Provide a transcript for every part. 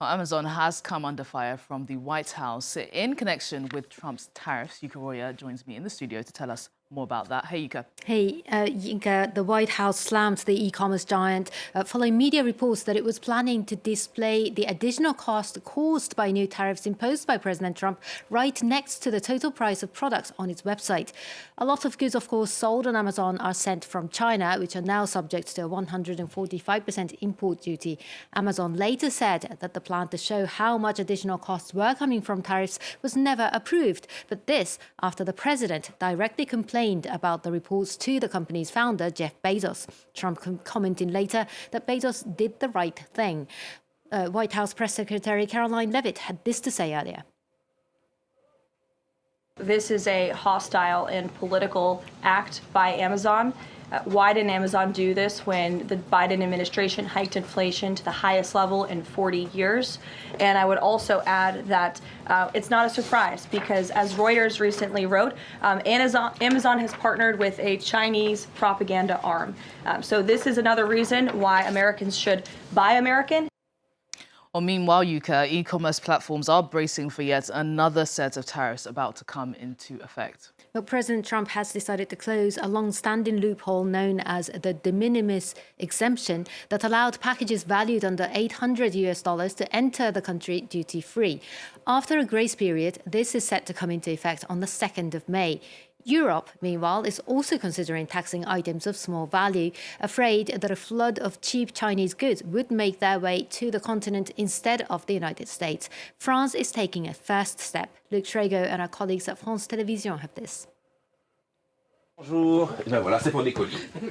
Well, Amazon has come under fire from the White House in connection with Trump's tariffs. Yuka Roya joins me in the studio to tell us more about that. Hey, Yuka. Hey, Yinka, the White House slammed the e-commerce giant following media reports that it was planning to display the additional cost caused by new tariffs imposed by President Trump right next to the total price of products on its website. A lot of goods, of course, sold on Amazon are sent from China, which are now subject to a 145% import duty. Amazon later said that the plan to show how much additional costs were coming from tariffs was never approved, but this after the president directly complained about the reports to the company's founder, Jeff Bezos. Trump commenting later that Bezos did the right thing. White House Press Secretary Caroline Leavitt had this to say earlier. This is a hostile and political act by Amazon. Why didn't Amazon do this when the Biden administration hiked inflation to the highest level in 40 years? And I would also add that it's not a surprise because, as Reuters recently wrote, Amazon has partnered with a Chinese propaganda arm. So this is another reason why Americans should buy American. Well, meanwhile, Yuka, e-commerce platforms are bracing for yet another set of tariffs about to come into effect. Well, President Trump has decided to close a long-standing loophole known as the de minimis exemption that allowed packages valued under $800 to enter the country duty-free. After a grace period, this is set to come into effect on the 2nd of May. Europe, meanwhile, is also considering taxing items of small value, afraid that a flood of cheap Chinese goods would make their way to the continent instead of the United States. France is taking a first step. Luc Schrago and our colleagues at France Télévisions have this.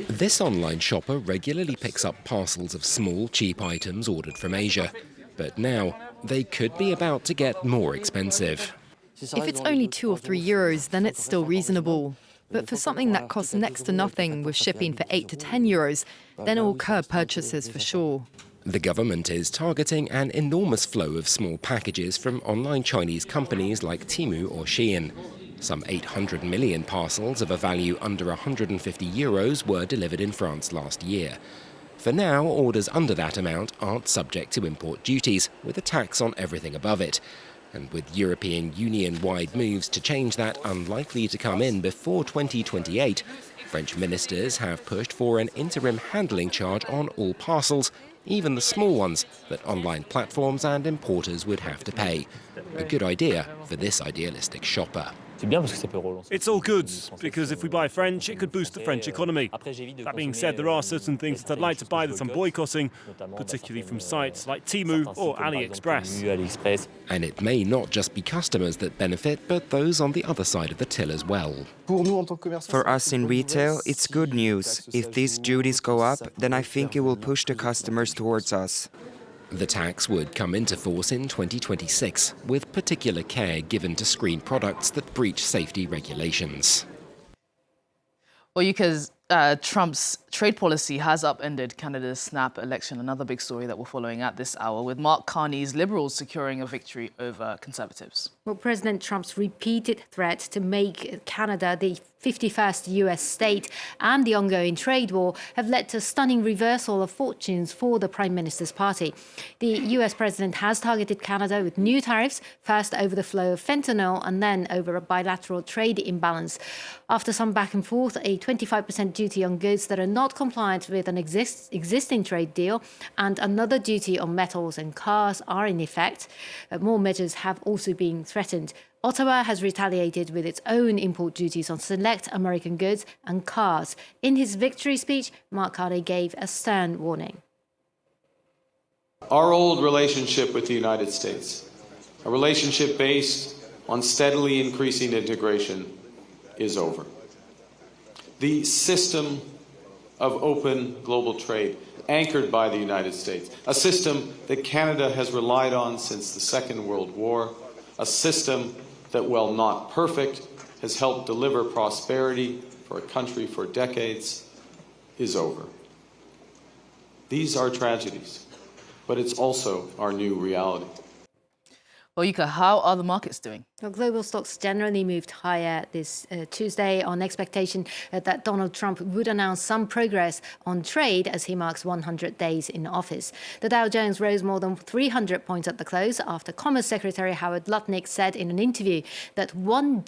This online shopper regularly picks up parcels of small, cheap items ordered from Asia. But now, they could be about to get more expensive. If it's only €2 or €3, then it's still reasonable. But for something that costs next to nothing with shipping for €8 to €10, then it will curb purchases for sure. The government is targeting an enormous flow of small packages from online Chinese companies like Temu or Shein. Some 800 million parcels of a value under €150 were delivered in France last year. For now, orders under that amount aren't subject to import duties, with a tax on everything above it. And with European Union-wide moves to change that unlikely to come in before 2028, French ministers have pushed for an interim handling charge on all parcels, even the small ones that online platforms and importers would have to pay. A good idea for this idealistic shopper. It's all good, because if we buy French, it could boost the French economy. That being said, there are certain things that I'd like to buy that I'm boycotting, particularly from sites like Temu or AliExpress. And it may not just be customers that benefit, but those on the other side of the till as well. For us in retail, it's good news. If these duties go up, then I think it will push the customers towards us. The tax would come into force in 2026, with particular care given to screen products that breach safety regulations. Well, because Trump's trade policy has upended Canada's snap election, another big story that we're following at this hour, with Mark Carney's Liberals securing a victory over Conservatives. Well, President Trump's repeated threat to make Canada the 51st US state and the ongoing trade war have led to a stunning reversal of fortunes for the Prime Minister's party. The US president has targeted Canada with new tariffs, first over the flow of fentanyl and then over a bilateral trade imbalance. After some back and forth, a 25% duty on goods that are not compliant with an existing trade deal and another duty on metals and cars are in effect. More measures have also been threatened. Ottawa has retaliated with its own import duties on select American goods and cars. In his victory speech, Mark Carney gave a stern warning. Our old relationship with the United States, a relationship based on steadily increasing integration, is over. The system of open global trade, anchored by the United States, a system that Canada has relied on since the Second World War, a system that, while not perfect, has helped deliver prosperity for a country for decades, is over. These are tragedies, but it's also our new reality. Well, Yuka, how are the markets doing? Well, global stocks generally moved higher this Tuesday on expectation that Donald Trump would announce some progress on trade as he marks 100 days in office. The Dow Jones rose more than 300 points at the close after Commerce Secretary Howard Lutnick said in an interview that one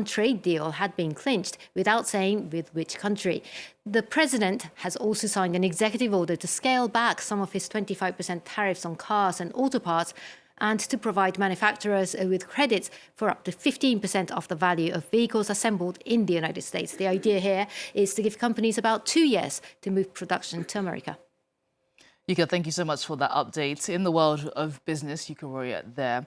trade deal had been clinched without saying with which country. The president has also signed an executive order to scale back some of his 25% tariffs on cars and auto parts, and to provide manufacturers with credits for up to 15% of the value of vehicles assembled in the United States. The idea here is to give companies about 2 years to move production to America. Yuka, thank you so much for that update. In the world of business, Yuka Roya there.